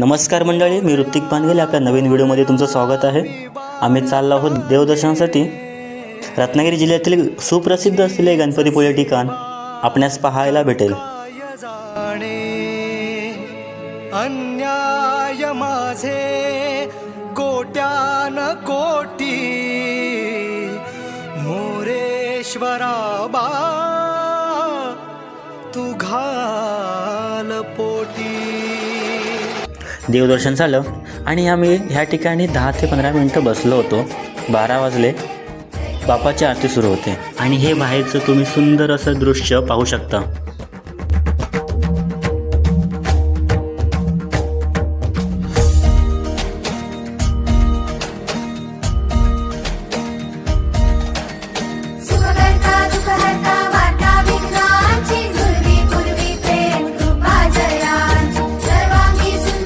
नमस्कार मंडळी, मी ऋतिक पानगेले आपल्या नवीन व्हिडिओमध्ये तुमचं स्वागत आहे। आम्ही चाललो आहोत देवदर्शनासाठी। रत्नागिरी जिल्ह्यातील सुप्रसिद्ध असलेले गणपतीपुळे ठिकाण आपणास पाहायला भेटेल। अन्याय माझे कोट्यान कोटी मोरेश्वरा बा तू घाल पोटी। देवदर्शन झालं आणि आम्ही ह्या ठिकाणी 10 ते 15 मिनिटं बसलो होतो। 12 वाजले, बापाची आरती सुरू होते आणि हे बाहेरचं तुम्ही सुंदर असं दृश्य पाहू शकता।